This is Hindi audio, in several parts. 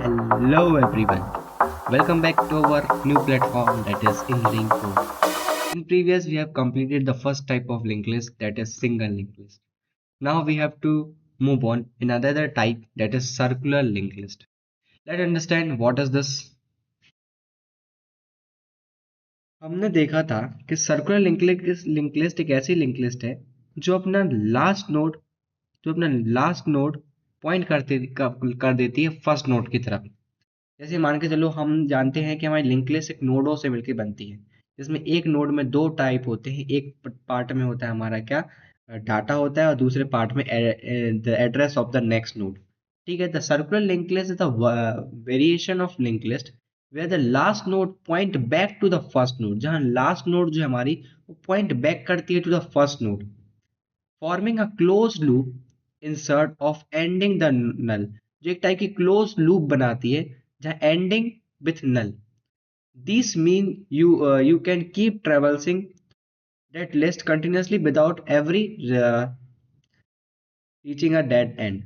Hello everyone. Welcome back to our new platform that is InLink Code. In previous we have completed the first type of linked list that is single linked list. Now we have to move on in another type that is circular linked list. Let's understand what is this. हमने देखा था कि सर्कुलर लिंक लिस्ट एक ऐसी लिंक लिस्ट है जो अपना लास्ट नोड पॉइंट कर देती है फर्स्ट नोड की तरफ। जैसे मान के चलो हम जानते हैं कि हमारी लिंक लिस्ट एक नोडों से मिलकर बनती है, जिसमें एक नोड में दो टाइप होते हैं। एक पार्ट में होता है हमारा क्या, डाटा होता है, और दूसरे पार्ट में the address of the next node. ठीक है, the circular link list is the variation of link list where the last node point back to the first node, जहां लास्ट नोड जो हमारी वो पॉइंट बैक करती है to the first node, forming a close loop insert of ending the null, जो एक टाइप की क्लोज लूप बनाती है जहां ending with null. These mean you can keep traversing that list continuously without every uh, reaching a dead end.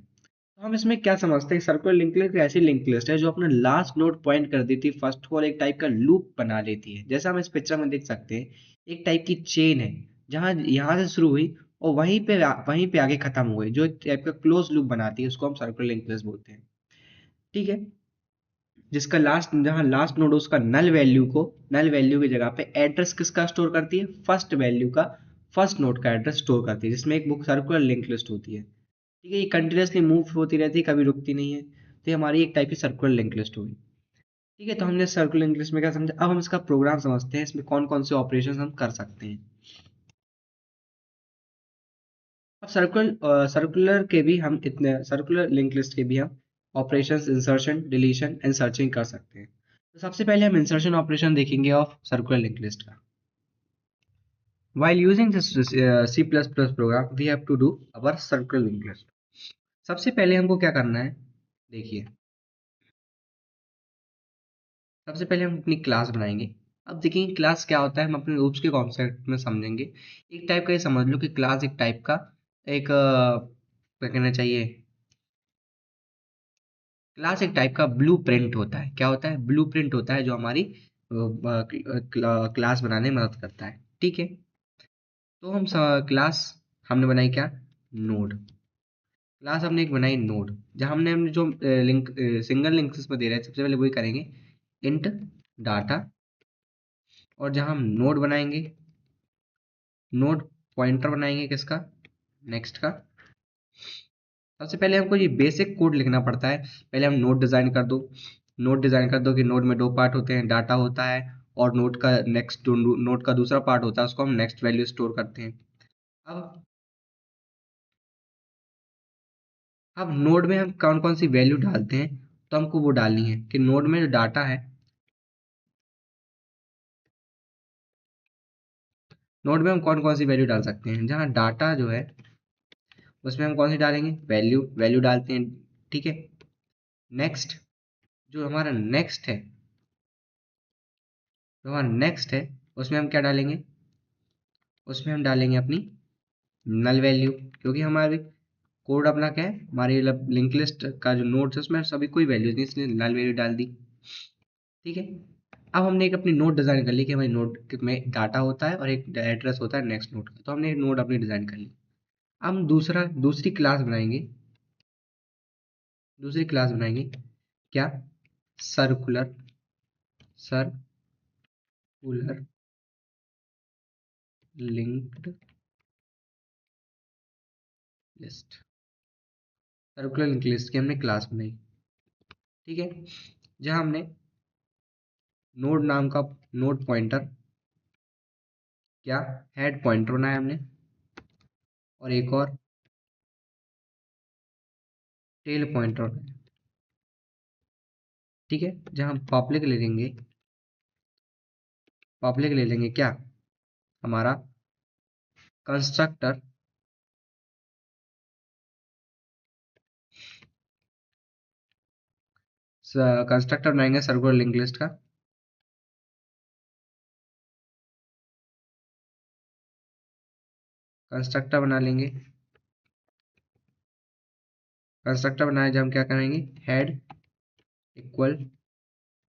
तो हम इसमें क्या समझते हैं, सर्कुलर लिंक लिस्ट ऐसी लिंक लिस्ट है जो अपना लास्ट नोड पॉइंट कर देती है फर्स्ट को और एक टाइप का लूप बना लेती है। जैसा हम इस पिक्चर में देख सकते हैं, एक टाइप की चेन है जहां यहाँ से शुरू हुई और वहीं पे आगे खत्म हो गई, जो एक टाइप का क्लोज लूप बनाती है, उसको हम सर्कुलर लिंक लिस्ट बोलते हैं। ठीक है, जिसका लास्ट नोड उसका नल वैल्यू की जगह पे एड्रेस किसका स्टोर करती है, फर्स्ट वैल्यू का, फर्स्ट नोड का एड्रेस स्टोर करती है, जिसमें एक बुक सर्कुलर लिंक लिस्ट होती है। ठीक है, ये कंटिन्यूसली मूव होती रहती है, कभी रुकती नहीं है, तो ये हमारी एक टाइप की सर्कुलर लिंक लिस्ट होगी। ठीक है, तो हमने सर्कुलर लिंक लिस्ट में क्या समझा, अब हम इसका प्रोग्राम समझते हैं, इसमें कौन कौन से ऑपरेशन हम कर सकते हैं। अब सर्कुलर लिंक लिस्ट के भी हम operations insertion, deletion and searching कर सकते हैं। तो सबसे पहले हम इंसर्शन ऑपरेशन देखेंगे ऑफ सर्कुलर लिंक लिस्ट का। While using this C++ program, we have to do our circular linked list. सबसे पहले हमको क्या करना है, देखिए, सबसे पहले हम अपनी क्लास बनाएंगे। अब देखिए क्लास क्या होता है, हम अपने रूप्स के कॉन्सेप्ट में समझेंगे। एक टाइप का ये समझ लो कि क्लास एक टाइप का एक क्या कहना चाहिए, क्लास एक टाइप का ब्लू प्रिंट होता है। क्या होता है, ब्लू प्रिंट होता है जो हमारी क्लास बनाने में मदद करता है। ठीक है, तो क्लास हमने बनाई क्या, नोड। क्लास हमने एक बनाई नोड, जहां हमने जो लिंक सिंगल लिंक्स में दे रहे हैं, सबसे पहले वही करेंगे, इंट डाटा। और जहां हम नोड बनाएंगे, नोड पॉइंटर बनाएंगे किसका, नेक्स्ट का। सबसे पहले हमको ये बेसिक कोड लिखना पड़ता है। पहले हम नोड डिजाइन कर दो कि नोड में दो पार्ट होते हैं, डाटा होता है और नोड का दूसरा पार्ट होता है, उसको हम नेक्स्ट वैल्यू स्टोर करते हैं। अब अब नोड में हम कौन कौन सी वैल्यू डालते हैं, तो हमको वो डालनी है कि नोड में जो डाटा है, नोड में हम कौन कौन सी वैल्यू डाल सकते हैं, जहाँ डाटा जो है उसमें हम कौन सी डालेंगे, वैल्यू वैल्यू डालते हैं। ठीक है, नेक्स्ट, जो हमारा नेक्स्ट है जो हमारा नेक्स्ट है उसमें हम क्या डालेंगे, उसमें हम डालेंगे अपनी नल वैल्यू, क्योंकि हमारी कोड अपना क्या है, हमारी लिंक लिस्ट का जो नोड्स है उसमें सभी कोई वैल्यू नहीं, इसलिए नल वैल्यू डाल दी। ठीक है, अब हमने एक अपनी नोड डिजाइन कर ली कि हमारी नोड में डाटा होता है और एक एड्रेस होता है नेक्स्ट नोड का, तो हमने एक नोड अपनी डिजाइन कर ली। अब हम दूसरी क्लास बनाएंगे क्या, circular circular linked list. Circular link list की हमने क्लास बनाई। ठीक है, जहां हमने नोड नाम का नोड पॉइंटर, क्या, हेड पॉइंटर बनाया हमने, और एक और टेल पॉइंटर बनाया। ठीक है, जहां हम पब्लिक ले लेंगे क्या, हमारा कंस्ट्रक्टर, कंस्ट्रक्टर बनाएंगे सर्कुलर लिंक लिस्ट का। कंस्ट्रक्टर बना लेंगे, कंस्ट्रक्टर बनाए जब हम क्या करेंगे, हेड इक्वल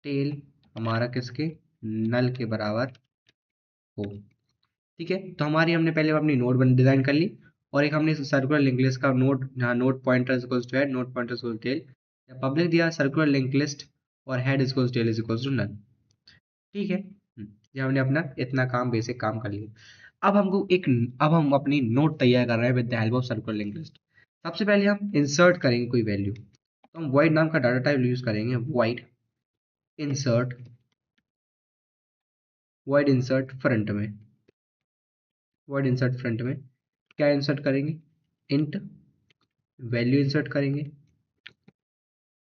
टेल हमारा किसके, नल के बराबर हो। ठीक है, तो हमारी हमने पहले अपनी नोड बन डिजाइन कर ली, और एक हमने सर्कुलर लिंक लिस्ट का नोड, जहाँ node pointer equals to head, node pointer equals tail, या पब्लिक दिया सर्कुलर लिंक लिस्ट और head equals tail is equals to null. ठीक है, ये हमने अपना इतना काम, बेसिक काम कर लिया। अब हमको एक, अब हम अपनी नोट तैयार कर रहे हैं with the help of circular link list. सबसे पहले हम इंसर्ट करेंगे कोई वैल्यू, तो हम void नाम का डाटा टाइप यूज करेंगे, void insert, void insert front में, void insert फ्रंट में क्या इंसर्ट करेंगे, इंट वैल्यू इंसर्ट करेंगे।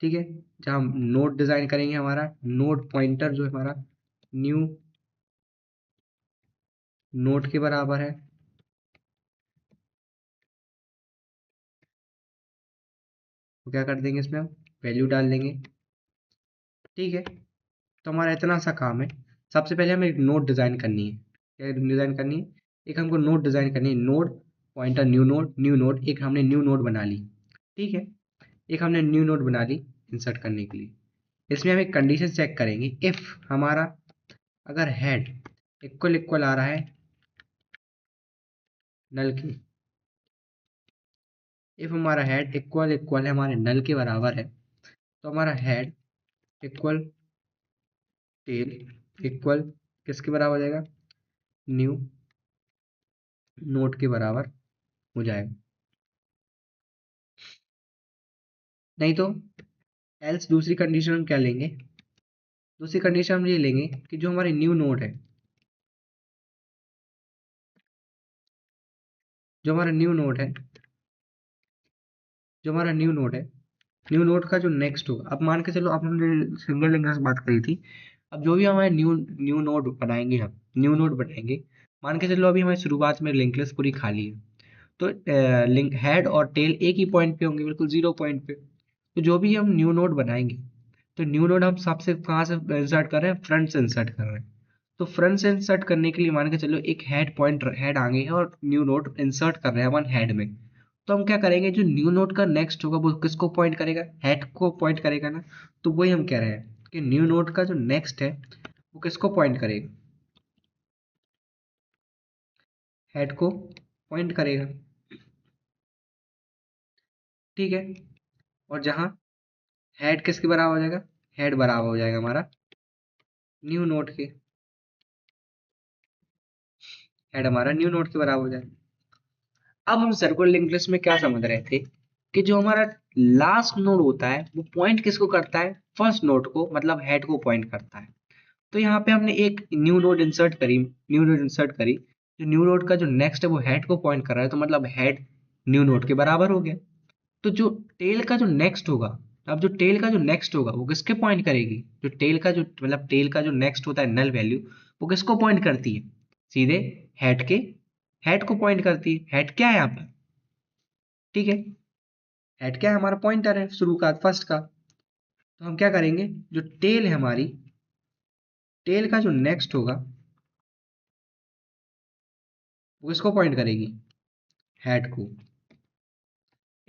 ठीक है, जहाँ हम नोड डिजाइन करेंगे, हमारा नोड पॉइंटर जो हमारा न्यू नोड के बराबर है, तो क्या कर देंगे, इसमें हम वैल्यू डाल देंगे। ठीक है, तो हमारा इतना सा काम है। सबसे पहले हमें एक नोड डिजाइन करनी है, क्या डिजाइन करनी है, एक हमको नोड डिजाइन करनी है, node pointer new node, new node, एक हमने न्यू नोड बना ली। ठीक है, एक हमने न्यू नोड बना ली इंसर्ट करने के लिए। इसमें हम एक कंडीशन चेक करेंगे, इफ हमारा अगर हेड इक्वल इक्वल आ रहा है नल के, इफ हमारा हेड इक्वल इक्वल है हमारे नल के बराबर है, तो हमारा हेड इक्वल टेल इक्वल किसके बराबर हो जाएगा, न्यू नोड के बराबर हो जाएगा। नहीं तो एल्स दूसरी कंडीशन हम क्या लेंगे, दूसरी कंडीशन हम ये लेंगे कि जो हमारे न्यू नोड है, जो हमारा न्यू नोड है, जो हमारा न्यू नोड है, न्यू नोड का जो नेक्स्ट होगा, अब मान के चलो, अब हमने सिंगल लिंक से बात करी थी, अब जो भी हमारे न्यू न्यू नोड बनाएंगे, हम न्यू नोड बनाएंगे, मान के चलो अभी हमारी शुरुआत में लिंक लिस्ट पूरी खाली है, तो लिंक हेड और टेल एक ही पॉइंट पे होंगे, बिल्कुल जीरो पॉइंट पे। तो जो भी हम न्यू नोड बनाएंगे, तो न्यू नोड हम सबसे कहाँ से इंसर्ट कर रहे हैं, फ्रंट से इंसर्ट कर रहे हैं। तो फ्रंट से इंसर्ट करने के लिए मान के चलो एक हेड पॉइंट, हेड आगे है और न्यू नोड इंसर्ट कर रहे हैं अपन हेड में, तो हम क्या करेंगे, जो न्यू नोड का नेक्स्ट होगा वो किसको पॉइंट करेगा, हेड को पॉइंट करेगा ना। तो वही हम कह रहे हैं कि न्यू नोड का जो नेक्स्ट है वो किसको पॉइंट करेगा, हेड को पॉइंट करेगा। ठीक है, और जहाँ हेड किसके बराबर हो जाएगा, हेड बराबर हो जाएगा हमारा न्यू नोड के, हेड हमारा न्यू नोड के बराबर हो जाएगा। अब हम सर्कुलर लिंक लिस्ट में क्या समझ रहे थे, कि जो हमारा लास्ट नोड होता है वो पॉइंट किसको करता है, फर्स्ट नोड को, मतलब हेड को पॉइंट करता है। तो यहाँ पे हमने एक न्यू नोड इंसर्ट करी, न्यू नोड इंसर्ट करी, जो न्यू नोड का जो नेक्स्ट है वो हेड को पॉइंट कर रहा है, तो मतलब हेड न्यू नोड के बराबर हो गया। तो जो टेल का जो नेक्स्ट होगा, अब जो टेल का जो नेक्स्ट होगा वो किसके पॉइंट करेगी, जो टेल का जो, मतलब टेल का जो नेक्स्ट होता है नल वैल्यू, वो किसको पॉइंट करती है, सीधे हेड के, हेड को पॉइंट करती है। हेड क्या है यहाँ पर, ठीक है, हेड क्या है, हमारा पॉइंटर है शुरू का, फर्स्ट का। तो हम क्या करेंगे, जो टेल है हमारी, टेल का जो नेक्स्ट होगा वो किसको पॉइंट करेगी, हेड को।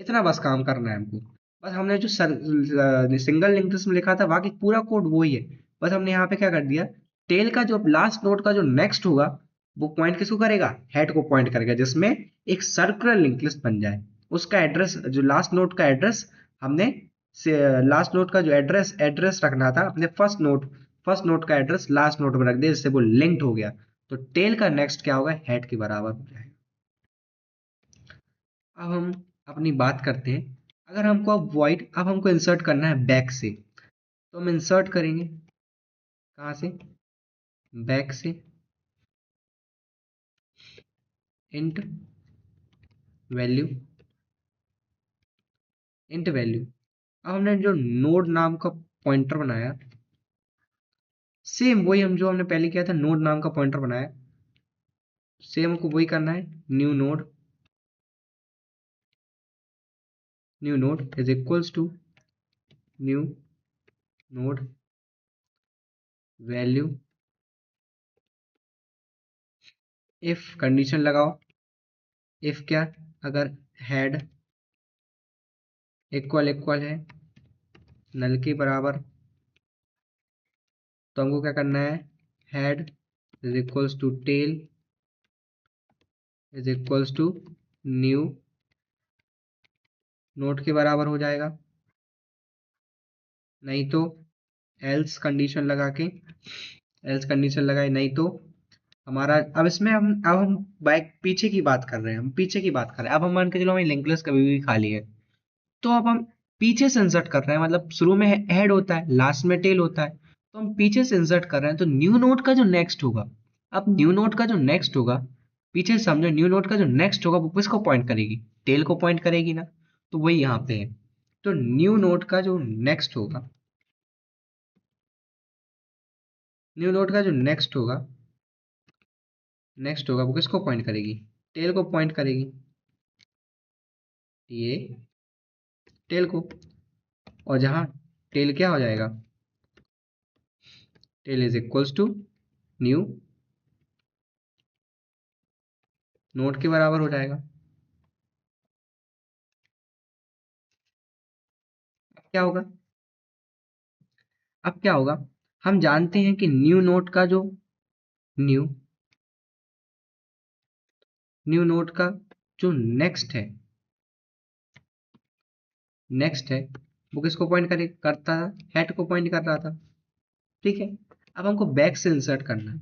इतना बस काम करना है हमको। बस हमने जो सिंगल लिंक लिस्ट में लिखा था बाकी पूरा कोड वही है, बस हमने यहाँ पे क्या कर दिया, टेल का जो लास्ट नोड का जो नेक्स्ट होगा वो पॉइंट किसको करेगा, हेड को पॉइंट करेगा, जिसमें एक सर्कुलर लिंक लिस्ट बन जाए। उसका एड्रेस, जो लास्ट नोड का एड्रेस हमने, लास्ट नोड का जो एड्रेस एड्रेस रखना था अपने फर्स्ट नोड का एड्रेस लास्ट नोड में रख दिया, जिससे वो लिंक्ड हो गया। तो टेल का नेक्स्ट क्या होगा, हेड के बराबर हो जाएगा। अब हम अपनी बात करते हैं, अगर हमको अब वॉइड, अब हमको इंसर्ट करना है बैक से, तो हम इंसर्ट करेंगे कहाँ से, बैक से, इंट वैल्यू, इंट वैल्यू। अब हमने जो नोड नाम का पॉइंटर बनाया, सेम वही हम जो हमने पहले किया था, नोड नाम का पॉइंटर बनाया, सेम हमको वही करना है, new node, new node is equals to new node value, if condition लगाओ, इफ क्या, अगर हेड इक्वल इक्वल है नल के बराबर, तो हमको क्या करना है, head is equals to tail is equals to new node के बराबर हो जाएगा, नहीं तो एल्स कंडीशन लगा के, एल्स कंडीशन लगाए नहीं तो हमारा, अब इसमें हम बैक पीछे की बात कर रहे हैं, हम पीछे की बात कर रहे हैं। अब हम मान के चलो हमारी लिंक लिस्ट कभी भी खाली है, तो अब हम पीछे से इंसर्ट कर रहे हैं, मतलब शुरू में हेड होता है, लास्ट में टेल होता है, तो हम पीछे से इंसर्ट कर रहे हैं, तो न्यू नोड का जो नेक्स्ट होगा, अब न्यू नोड का जो नेक्स्ट होगा, पीछे से समझो, न्यू नोड का जो नेक्स्ट होगा वो किसको पॉइंट करेगी, टेल को पॉइंट करेगी ना, तो वही यहाँ पे है। तो न्यू नोड का जो नेक्स्ट होगा, न्यू नोड का जो नेक्स्ट होगा वो किसको पॉइंट करेगी, टेल को पॉइंट करेगी, ये टेल को। और जहां टेल क्या हो जाएगा, tail is equals to new node के बराबर हो जाएगा। क्या होगा, अब क्या होगा, हम जानते हैं कि न्यू नोड का जो न्यू न्यू नोड का जो नेक्स्ट है वो किसको पॉइंट करे करता था, हेड को पॉइंट कर रहा था, ठीक है। अब हमको बैक से इंसर्ट करना है,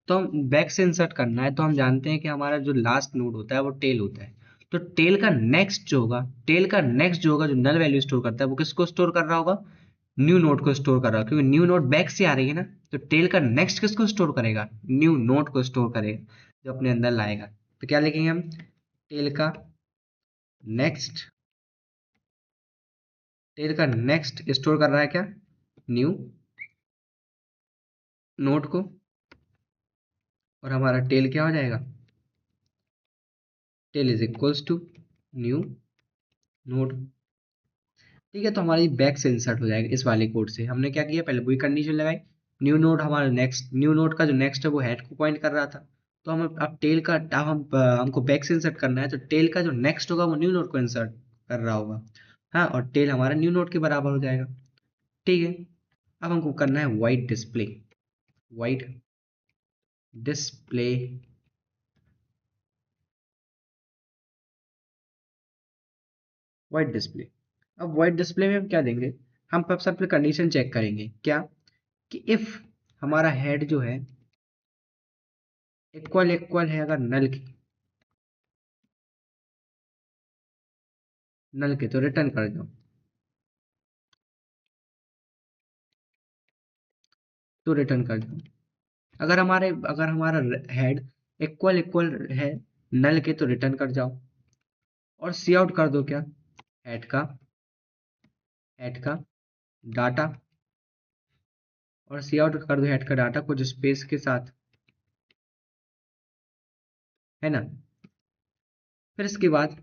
तो हम बैक से इंसर्ट करना है, तो हम जानते हैं कि हमारा जो लास्ट नोड होता है वो टेल होता है, तो टेल का नेक्स्ट जो होगा जो नल वैल्यू स्टोर करता है वो किसको स्टोर कर रहा होगा, न्यू नोड को स्टोर कर रहा होगा, क्योंकि न्यू नोड बैक से आ रही है ना, तो टेल का नेक्स्ट किसको स्टोर करेगा, न्यू नोड को स्टोर करेगा, जो अपने अंदर लाएगा। तो क्या लिखेंगे हम, टेल का नेक्स्ट टेल का नेक्स्ट स्टोर कर रहा है क्या, न्यू नोड को, और हमारा टेल क्या हो जाएगा, tail is equals to new node, ठीक है। तो हमारी बैक से इंसर्ट हो जाएगा इस वाले कोड से। हमने क्या किया, पहले वही कंडीशन लगाई, न्यू नोड हमारा नेक्स्ट, न्यू नोड का जो नेक्स्ट है वो हेड को पॉइंट कर रहा था, तो हम अब टेल का, अब हमको बैक से इंसर्ट करना है, तो टेल का जो नेक्स्ट होगा वो न्यू नोड को इंसर्ट कर रहा होगा, हाँ, और टेल हमारा न्यू नोड के बराबर हो जाएगा, ठीक है। अब हमको करना है वाइड डिस्प्ले वाइड डिस्प्ले। अब वाइड डिस्प्ले में हम क्या देंगे, हम सबसे पहले कंडीशन चेक करेंगे, क्या, कि इफ हमारा हेड जो है इक्वल है अगर नल के तो रिटर्न कर दो, तो रिटर्न कर दो। अगर हमारा हेड इक्वल है नल के तो रिटर्न कर जाओ, और सी आउट कर दो क्या, हेड का हेड का डाटा, और सी आउट कर दो हेड का डाटा कुछ स्पेस के साथ, है ना। फिर इसके बाद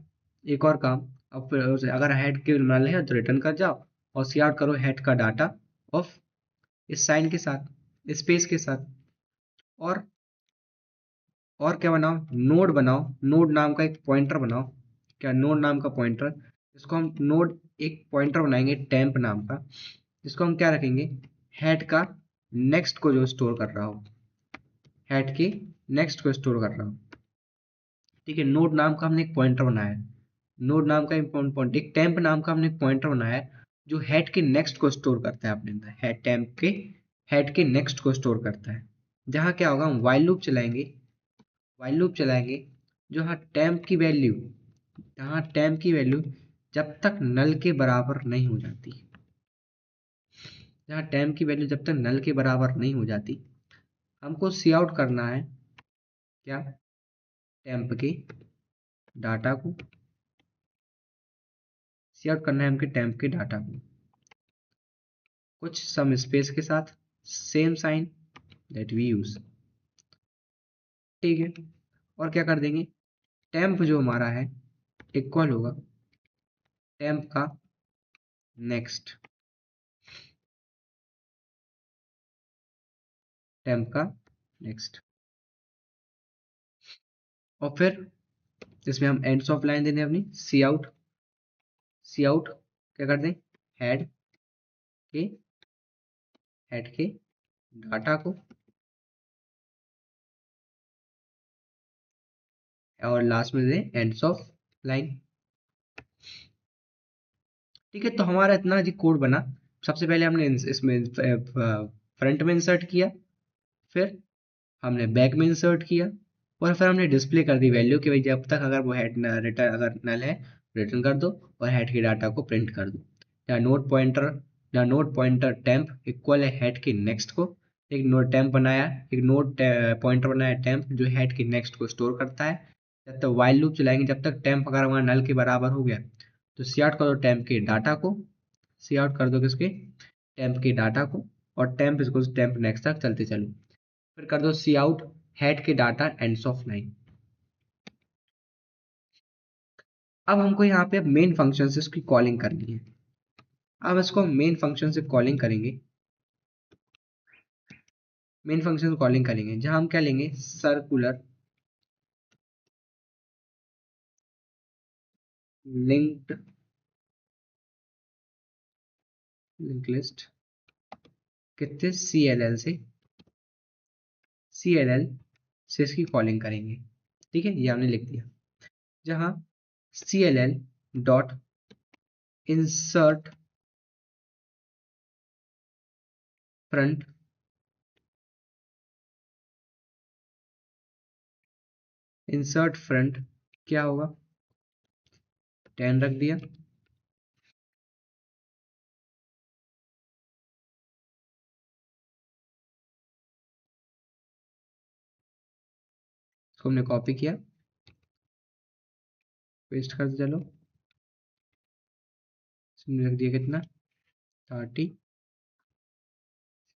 एक और काम, अब फिर अगर हेड के नल है तो रिटर्न कर जाओ, और सी आउट करो हेड का डाटा ऑफ इस साइन के साथ, स्पेस के साथ, और क्या बनाओ, नोड नाम का एक पॉइंटर बनाओ, क्या, नोड नाम का पॉइंटर, इसको हम नोड एक पॉइंटर बनाएंगे टेम्प नाम का, जिसको हम क्या रखेंगे, हेड का नेक्स्ट को जो स्टोर कर रहा हो, हेड के नेक्स्ट को स्टोर कर रहा हो, ठीक है। नोड नाम का हमने एक पॉइंटर बनाया है, नोड नाम का पॉइंट एक टेम्प नाम का हमने एक पॉइंटर बनाया है, जो हेड के नेक्स्ट को स्टोर करता है अपने अंदर, हेड के नेक्स्ट को स्टोर करता है। जहाँ क्या होगा, हम वाइल लूप चलाएंगे, जो यहाँ टेम्प की वैल्यू जब तक नल के बराबर नहीं हो जाती, जहाँ टेम्प की वैल्यू जब तक नल के बराबर नहीं हो जाती, हमको सी आउट करना है क्या, टेम्प के डाटा को सी आउट करना है, हमके टेम्प के डाटा को कुछ सम स्पेस के साथ, same sign that we use, ठीक है। और क्या कर देंगे, टेम्प जो हमारा है इक्वल होगा टेम्प का नेक्स्ट, टेम्प का नेक्स्ट, और फिर इसमें हम एंड्स ऑफ लाइन देने अपनी, सी आउट क्या कर दें, हेड के हेड के डाटा को, और लास्ट में दे एंड्स ऑफ लाइन। ठीक है, तो हमारा इतना जी कोड बना। सबसे पहले हमने इसमें फ्रंट में इंसर्ट किया, फिर हमने बैक में इंसर्ट किया, और फिर हमने डिस्प्ले कर दी वैल्यू कि भाई जब तक अगर वो हेड रिटर्न अगर नल है रिटर्न कर दो, और हेड के डाटा को प्रिंट कर दो। जहाँ नोट पॉइंटर टेम्प इक्वल है हेड के नेक्स्ट को, एक नोट टेम्प बनाया, एक नोट पॉइंटर बनाया टेम्प जो हेड के नेक्स्ट को स्टोर करता है। जब तक वाइल लूप चलाएंगे, जब तक टेम्प अगर वहाँ नल के बराबर हो गया तो सी आउट कर दो टेम्प के डाटा को, सी आउट कर दो किसके, टेम्प के डाटा को, और टेम्प इसको टेम्प नेक्स्ट तक चलते चलो। फिर कर दो सी आउट हेड के डाटा एंड्स ऑफ लाइन। अब हमको यहाँ पे मेन फंक्शन से इसकी कॉलिंग करनी है। अब इसको मेन फंक्शन से कॉलिंग करेंगे, मेन फंक्शन से कॉलिंग करेंगे जहां हम क्या लेंगे, सर्कुलर लिंक्ड लिंक लिस्ट कितने सी एल एल से इसकी कॉलिंग करेंगे। ठीक है, ये हमने लिख दिया। जहां C L L dot insert front क्या होगा, 10 रख दिया। इसको हमने कॉपी किया, पेस्ट कर दिया, चलो इसमें रख दिया कितना 30,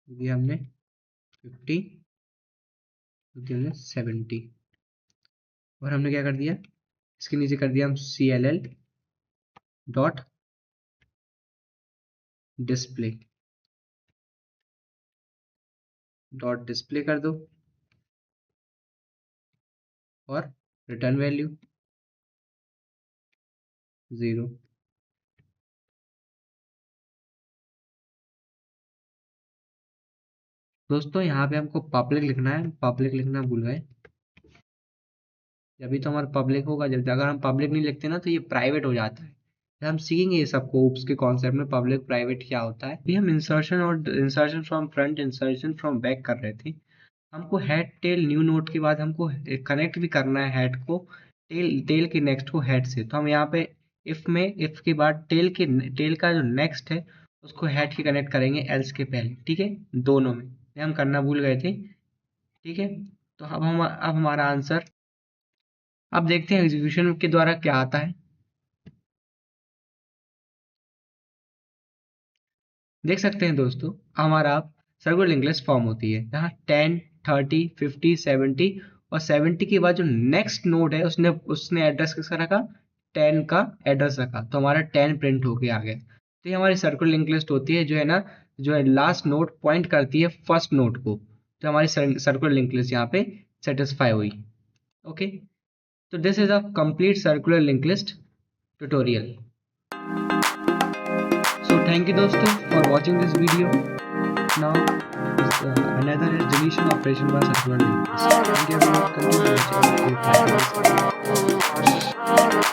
दिया हमने 50, दिया हमने 70, और हमने क्या कर दिया, इसके नीचे कर दिया हम C L L dot display कर दो, और रिटर्न वैल्यू 0। दोस्तों यहाँ पे हमको पब्लिक लिखना है, पब्लिक लिखना भूल गए। अभी तो हमारा पब्लिक होगा, जब अगर हम पब्लिक नहीं लिखते ना तो ये प्राइवेट हो जाता है। जब हम सीखेंगे ये सब कोप्स के कॉन्सेप्ट में पब्लिक प्राइवेट क्या होता है। अभी हम insertion from front, insertion from back कर रहे थे। हमको हेड टेल न्यू नोट के बाद हमको कनेक्ट भी करना है हेड को टेल के नेक्स्ट को हेड से। तो हम यहाँ पे इफ के बाद टेल का जो नेक्स्ट है उसको हेड के कनेक्ट करेंगे एल्स के पहले। ठीक है, दोनों में ये हम करना भूल गए थे। ठीक है, तो अब हमारा आंसर, अब देखते हैं एग्जीक्यूशन के द्वारा क्या आता है। देख सकते हैं दोस्तों, हमारा सर्कुलर लिंक लिस्ट फॉर्म होती है जहाँ 10, 30, 50, 70, और 70 के बाद जो नेक्स्ट नोड है उसने उसने एड्रेस किसका रखा, 10 का एड्रेस रखा, तो हमारा 10 प्रिंट होके आ गया। तो ये हमारी सर्कुलर लिंक लिस्ट होती है जो है ना, जो है लास्ट नोड पॉइंट करती है फर्स्ट नोड को। तो हमारी सर्कुलर लिंक लिस्ट यहाँ पे सेटिस्फाई हुई। ओके, तो this is a complete circular link list tutorial. So thank you dosto for watching this video. Now another is deletion operation by circular link list. Thank you everyone. Continue watching.